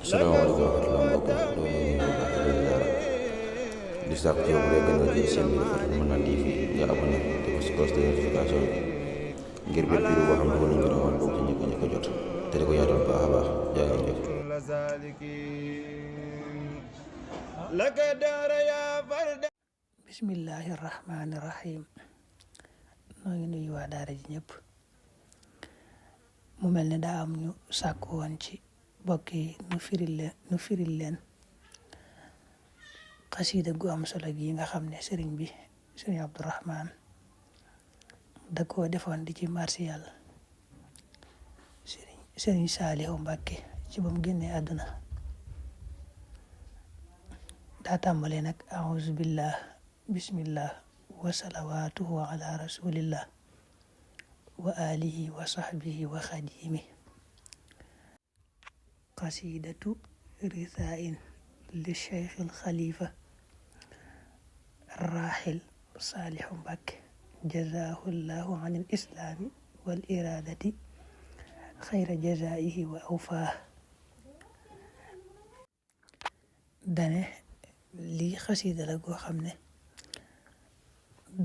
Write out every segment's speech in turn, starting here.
salaamaaleykum wa rahmatulah mbokk yi loolu ñu ngi baax di ziara di sàkk ci yow bu dee gën a jël seen bi Fatou Mën TV nga abonné te ko si cloche de notification bi ngir bépp vidéo boo xam ne dugal nañ ko doon bokk ci njëkk a jot te di ko yaatal baax a baax jaa ngeen jëf. bismillahi rahmaani rahim noo ngi nuyu waa daara ji ñëpp mu mel ne daa am ñu sàkku woon ci bokk yi nu firil leen xasiida gu am solo gi nga xam ne sëriñ bi sëriñ Abdourahman da koo defoon di ci marsiyal sëriñ Saalihu Mbàkke ci ba mu génnee àdduna daa tàmbalee nag auzu billah bismillah wa salawaatuhu ala rasulillah wa alihi wa sahbihi wa xadimi qasidatu risaain li cheikh al xalifa rahil Saalihu Mbàkke jazaahu llahu an al islaami wal iradati xayra jazaihi wa awfaa dane lii xasida la goo xam ne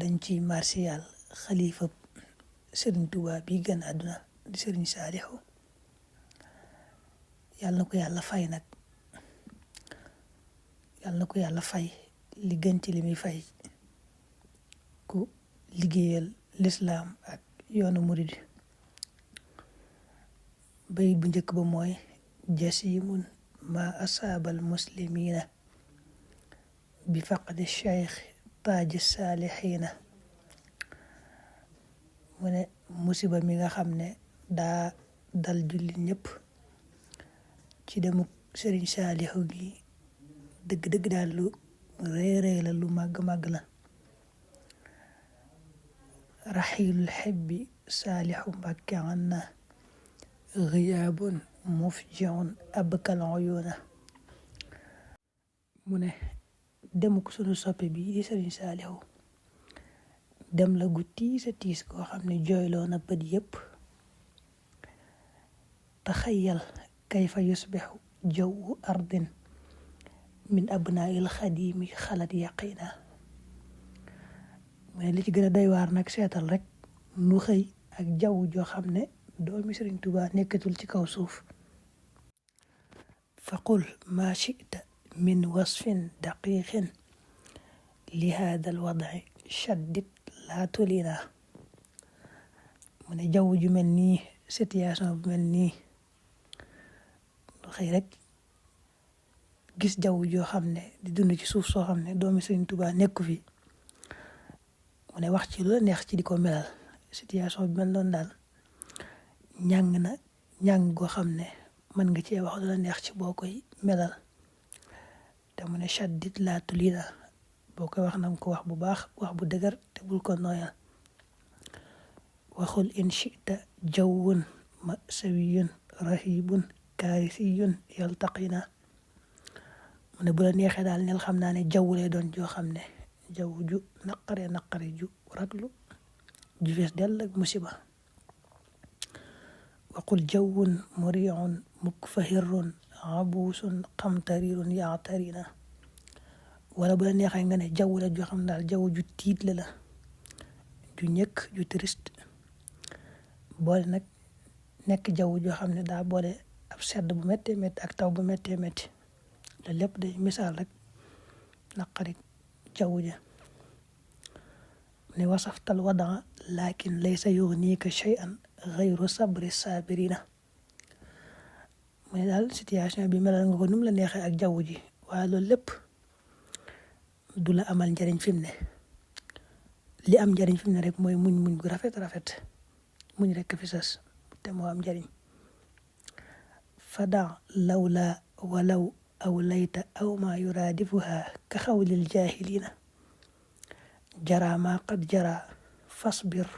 dañ ci marsiyal xalifa sëriñ Tuubaa bi gën àdduna di sëriñ Saalihu yàlla na ko yàlla fay nag yàlla na ko yàlla fay li gën ci li muy fay ku liggéeyal lislaam ak yoonu murid bayit bu njëkk ba mooy jasimun ma asaabal muslimina bi faqdi cheikh taaji saalihiina mu ne musiba mi nga xam ne daa dal julli ñëpp ci demuk sëriñ Saalihu gi dëgg-dëgg daal lu réy la lu màgg la raxiilul xebbi Saalihu Mbàkke anna giyaabun mufjiun abkal uyuuna mu ne demuk sunu soppe bi di sëriñ Saalihu dem la gu tiis koo xam ne jooyloo na bët yépp taxayal kayfa yusbixu jawu ardin min abnail xadimi xalat yaqina mu ne li ci gën a doy waar nag seetal rek nu xëy ak jaww joo xam ne doomi sëriñ Tuubaa nekkatul ci kaw suuf fa qul ma chita min wasfin daqiqin li hada alwadci shaddit laa tulina mu ne jaww ju mel nii situation bu mel nii xëy rek gis jaww joo xam ne di dund ci suuf soo xam ne doomi Sëriñ Tuubaa nekku fi mu ne wax ci lu la neex ci di ko melal situation bi mel noonu daal ñàng goo xam ne mën nga cee wax lu la neex ci boo koy melal te mu ne shaddit laa tulina boo koy wax nanga ko wax bu baax wax bu dëgër te bul ko nooyal waxul in chita jawwun masawiyun rahibun kaarisiyun yaltaqina mu ne bu la neexee daal nel xam naa ne jaww lay doon joo xam ne jaww ju naqare ju raglu ju fees dell ak musiba waqul jawwun muriun mukfahirun abuusun qamtarirun yaatarina wala bu la neexee nga ne jaww la joo xam daal jaww ju tiit la ju ñëkk ju triste boole nag nekk jaww joo xam ne daa boole ab sedd bu méttee métti ak taw bu méttee métti te lépp day misaal rek naqari jaww ja ne wasaftal wadaa lakin laysa yughnika shay'an ghayru sabri sabirina mu ne daal situation bi melal nga ko nu mu la neexee ak jaww ji waaye loolu lépp du la amal njariñ fi mu ne li am njariñ fi mu ne rek mooy muñ gu rafet muñ rek fi sas te moo am njariñ fada lawla walaw aw layta aw ma yuraadifuha ka xawlil jahilina jara ma qad jara fasbir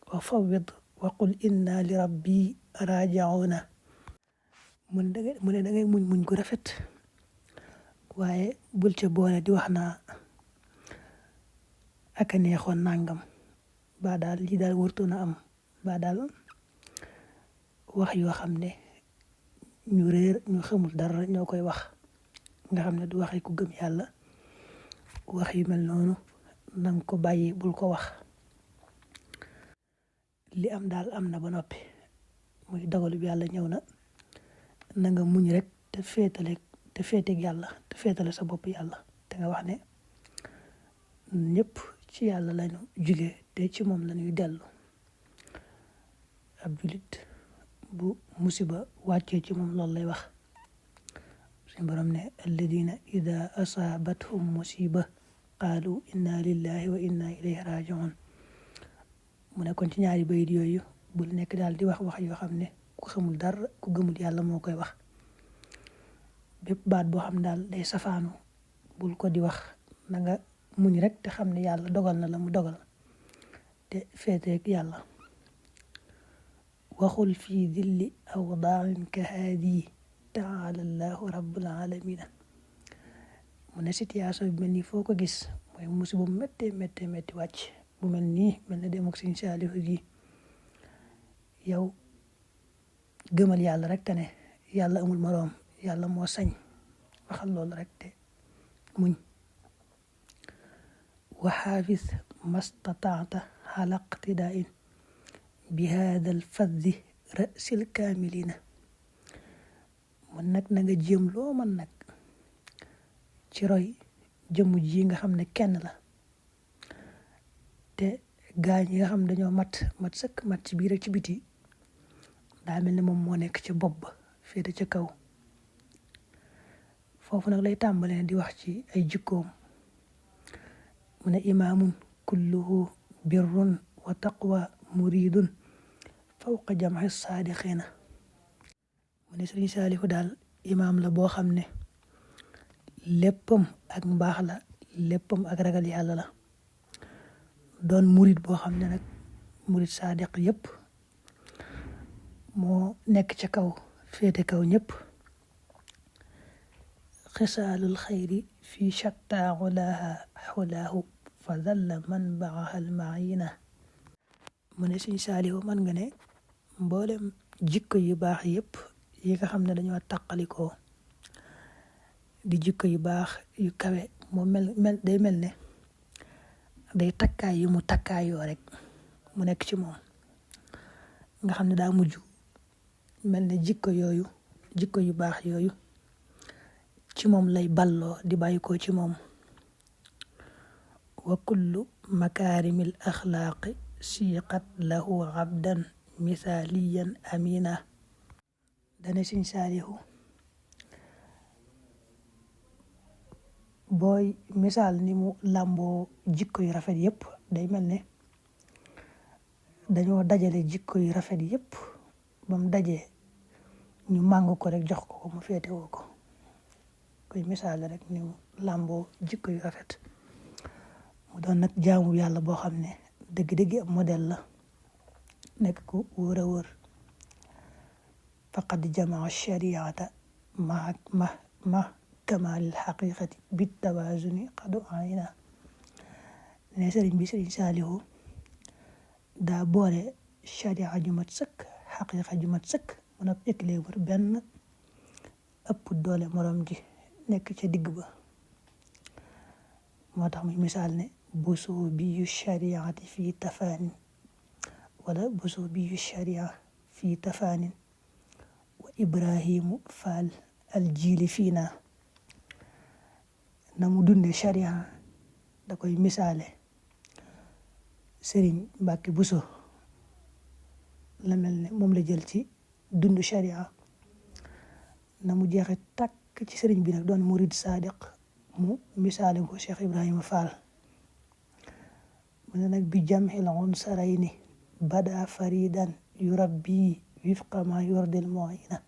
wa fawwid wa qul inna li rabbi raji'una mu ne da ngay muñ gu rafet waaye bul ca boole di wax naa aka neexoon nangam ba daal lii daal wërtoon a am ba daal wax yoo xam ne ñu réer ñu xamul dara ñoo koy wax nga xam ne du waxee ku gëm yàlla. wax yu mel noonu nanga ko bàyyi bul ko wax. li am daal am na ba noppi muy dogalu bi yàlla ñëw na na nga muñ rek te féeteeg yàlla te féetale sa bopp yàlla te nga wax ne ñëpp ci yàlla lañu jóge te ci moom lañuy dellu. ab julit bu musiba wàccee ci moom loolu lay wax. suñu borom ne alladina ida asaabathum musiba qaalu inna lillahi wa inna ilayhi rajiun. mu nekkoon ci ñaari bayit yooyu bul nekk daal di wax yoo xam ne ku xamul dara ku gëmul yàlla moo koy wax. bépp baat boo xam daal day safaanu bul ko di wax na nga muñ rek te xam ne yàlla dogal na la mu dogal te féeteeg yàlla. waxul fii dilli awdaarin ka haadi taala allahu rabbul alamina. mu ne situation bi mel nii foo ko gis mooy musiba bu métti wàcc bu mel nii mel na dem ak Sëriñ Saalihu gi yow gëmal yàlla rek te ne yàlla amul moroom yàlla moo sañ waxal loolu rek te muñ. wa xaafis mastataata ala iqtidain bi hada al faddi rasil kaamilina. mun nag na nga jéem loo man nag ci roy jëmu ji nga xam ne kenn la te gaañ yi nga xam dañoo mat sëkk mat ci biir ak ci biti daa mel ne moom moo nekk ca bopp ba féete ca kaw. foofu nag lay tàmbalee di wax ci ay jikkoom. mu ne imaamun kulluhu birrun wa taqwa muridun fawqa jam'i saadiqina. mu ne Sëriñ Saalihu daal imaam la boo xam ne léppam ak mbaax la léppam ak ragal yàlla la. doon murid boo xam ne nag murid saadiq yëpp moo nekk ca kaw féete kaw ñëpp. xisaalul xayri fi shatta xulaahu fa dalla man baaxal maayina. mu ne Sëriñ Saalihu man nga ne mboolem jikko yu baax yëpp yi nga xam ne dañoo taqalikoo di jikko yu baax yu kawe moo day mel ne day takkaay yu mu takkaayoo rek mu nekk ci moom nga xam ne daa mujj mel ne jikko yu baax yooyu ci moom lay balloo di bàyyi ko ci moom. wa kullu makaarimil axlaaqi siiqat lahu abdan misaaliyan amina. dane Sëriñ Saalihu booy misaal ni mu làmboo jikko yu rafet yëpp day mel ne dañoo dajale jikko yu rafet yëpp ba mu dajee ñu màng ko rek jox ko mu féetewoo ko. koy misaal rek ni mu làmboo jikko yu rafet. mu doon nag jaamu yàlla boo xam ne dëgg-dëgg ab modèle la nekk ku wóor a wóor. faqad jamaa shariata ma kamaalil xaqiqati bit tawaazuni qadu ayna. ne sëriñ bi Sëriñ Saalihu daa boole sharia ju mat sëkk xaqiqa ju mat sëkk mun ab équilibre benn ëpp doole morom ji nekk ca digg ba. moo tax muy misaal ne busuu biyu shariati fii tafaanin wala busuu biyu sharia fii tafaanin wa ibrahimu faal aljiili fiina. na mu dunde sharia da koy misaale Sëriñ Mbàkke Buso la mel ne moom la jël ci dundu sharia. na mu jeexe tàkk ci sëriñ bi nag doon murid sadiq mu misaale ko Cheikh Ibrahima Fall. mu ne nag bi jam'il unsarayni bada faridan yurabbi wifqa ma yurdil mu'ina.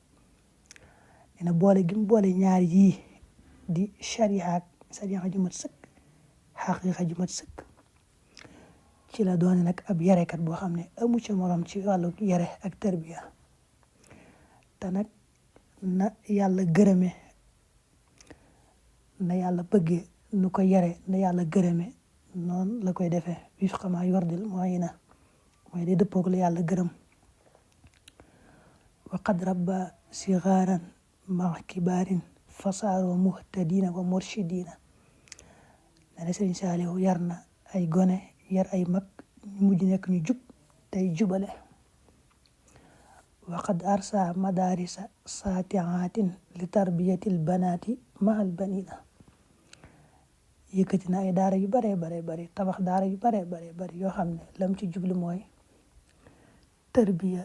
dina boole gi mu boole ñaar yii di sharia ju mat sëkk xaqiqa ju mat sëkk ci la doone nag ab yarekat boo xam ne amu ca morom ci wàllu yare ak tarbiya. te nag na yàlla gërëme na yàlla bëgge nu ko yare na yàlla gërëme noonu la koy defee wifqa ma yurdil mu'ina mooy day dëppoog la yàlla gërëm. wa qad rabba sigaaran maa kibaarin fasaaroo muhtadiina wa murshidina. dana Sëriñ Saalihu yar na ay gone yar ay mag ñu mujj nekk ñu jub tey jubale. waqad arsa madarisa saatiaatin li tarbiyatil banaati mahal banina. yëkkati na ay daara yu bare bare tabax daara yu bare bare yoo xam ne lam ci jublu mooy tarbiya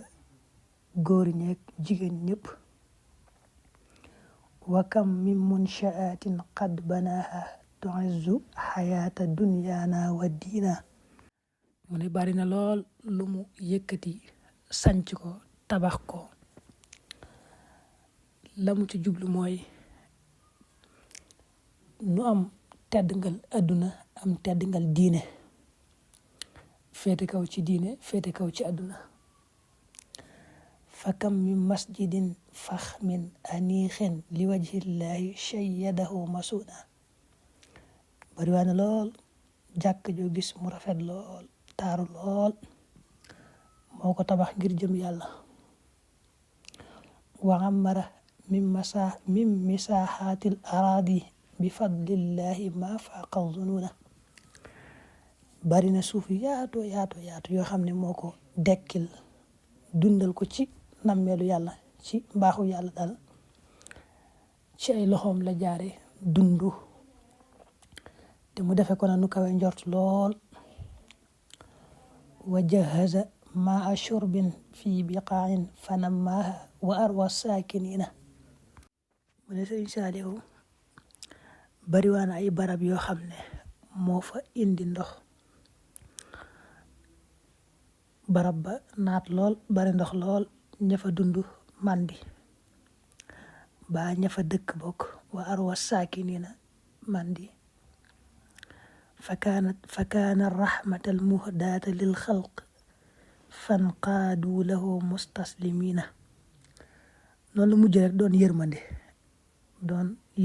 góor ñeeg jigéen ñëpp. wa kam min munshaatin qad banaaha tu'izzu xayaata dunyaana wa diina. mu ne bari na lool lu mu yëkkati sanc ko tabax ko la mu ci jublu mooy nu am teddngal adduna am teddngal diine, féete kaw ci diine féete kaw ci adduna. fa kam min masjidin faxmin aniixin li wajhillahi shayyadahu masuna. bari waa na lool jàkk joo gis mu rafet lool taaru lool moo ko tabax ngir jëm yàlla. wa amara min misaaxaatil araadi bi fadlillahi ma faaqa zununa. bari na suuf yaatu yoo xam ne moo ko dekkil dundal ko ci nammeelu yàlla ci mbaaxu yàlla daal ci ay loxoom la jaare dundu te mu defe ko na nu kawe njort lool. wa jahaza maa shurbin fi biqaain fanamaaha wa arwa saakinina. mu ne Sëriñ Saalihu bariwaana ay barab yoo xam ne moo fa indi ndox, barab ba naat lool bari ndox lool ña fa dund mandi ba ña fa dëkk bokk wa arwa saakinina mandi. fa kaana rahmatal muhdaata lil xalq fanqaadu lahu mustaslimina. noonu la mujj rek doon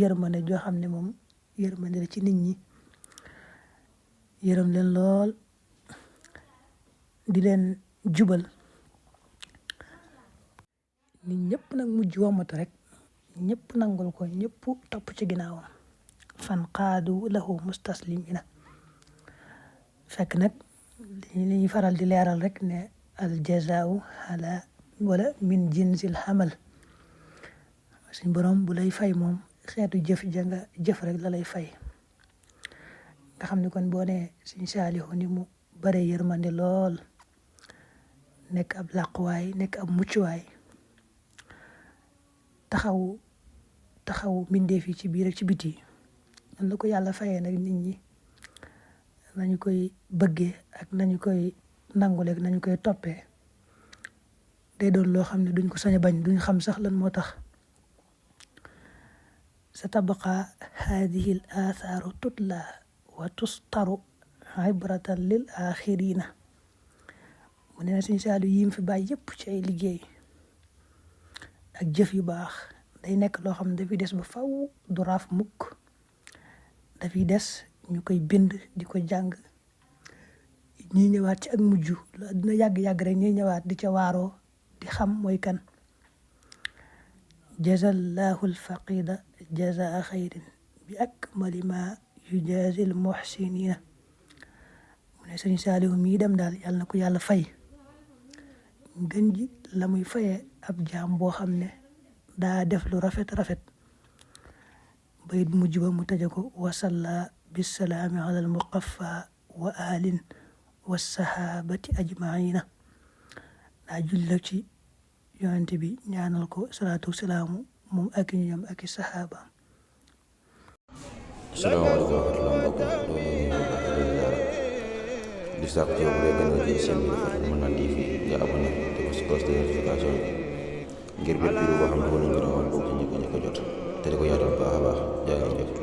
yërmande joo xam ne moom yërmande la ci nit ñi, yërëm leen lool di leen jubal. nit ñëpp nag mujj womatu rek ñëpp nangul ko ñëpp topp ci ginnaawam. fanqaadu lahu mustaslimina. fekk nag li ñuy faral di leeral rek ne al jazaau ala wala min jinsil xamal. suñ borom bu lay fay moom xeetu jëf ja nga jëf rek la lay fay. nga xam ne kon boo ne Sëriñ Saalihu ni mu bare yërmande lool nekk ab làquwaay nekk ab muccuwaay taxaw mbindeef yi ci biir ak ci biti. nan la ko yàlla fayee nag nit ñi nañu koy bëggee ak nañu koy nangule ak nañu koy toppee day doon loo xam ne duñ ko sañ a bañ, duñ xam sax lan moo tax. sa tabqa hadihi l athaaru tutla wa tustaru ibratan lil axirina. mu ne na Sëriñ Saalihu yim fi bàyyi yëpp ci ay liggéey ak jëf yu baax day nekk loo xam ne dafiy des ba faw du raaf mukk. dafiy des ñu koy bind di ko jàng ñuy ñëwaat ci ak mujj la dina yàgg-yàgg rek ñuy ñëwaat di ca waaroo di xam mooy kan. jazallahu alfaqida jazaa xayrin bi akmali ma yujazi al muhsinina. mu ne Sëriñ Saalihu mii dem daal yàlla na ko yàlla fay gën ji la muy fayee ab jaam boo xam ne daa def lu rafet bayit mujj ba mu tëje ko wasalla bisalaami ala al muqaffa wa alin wa sahabati ajmaina. daa julli ci yonente bi ñaanal ko salaatu salaamu moom ak i ñoom ak i sahaaba. asalaamaaleykum wa rahmatulah mbokk di sàkk ci yow bu dee gën nga jël seen bi Mën Naan TV nga abonné te ko si cloche de notification ngir bépp vidéo boo xam ne wala ñu rawal bokk ci ñëpp a jot te di ko yaatal baax a baax jaa ngeen jëf.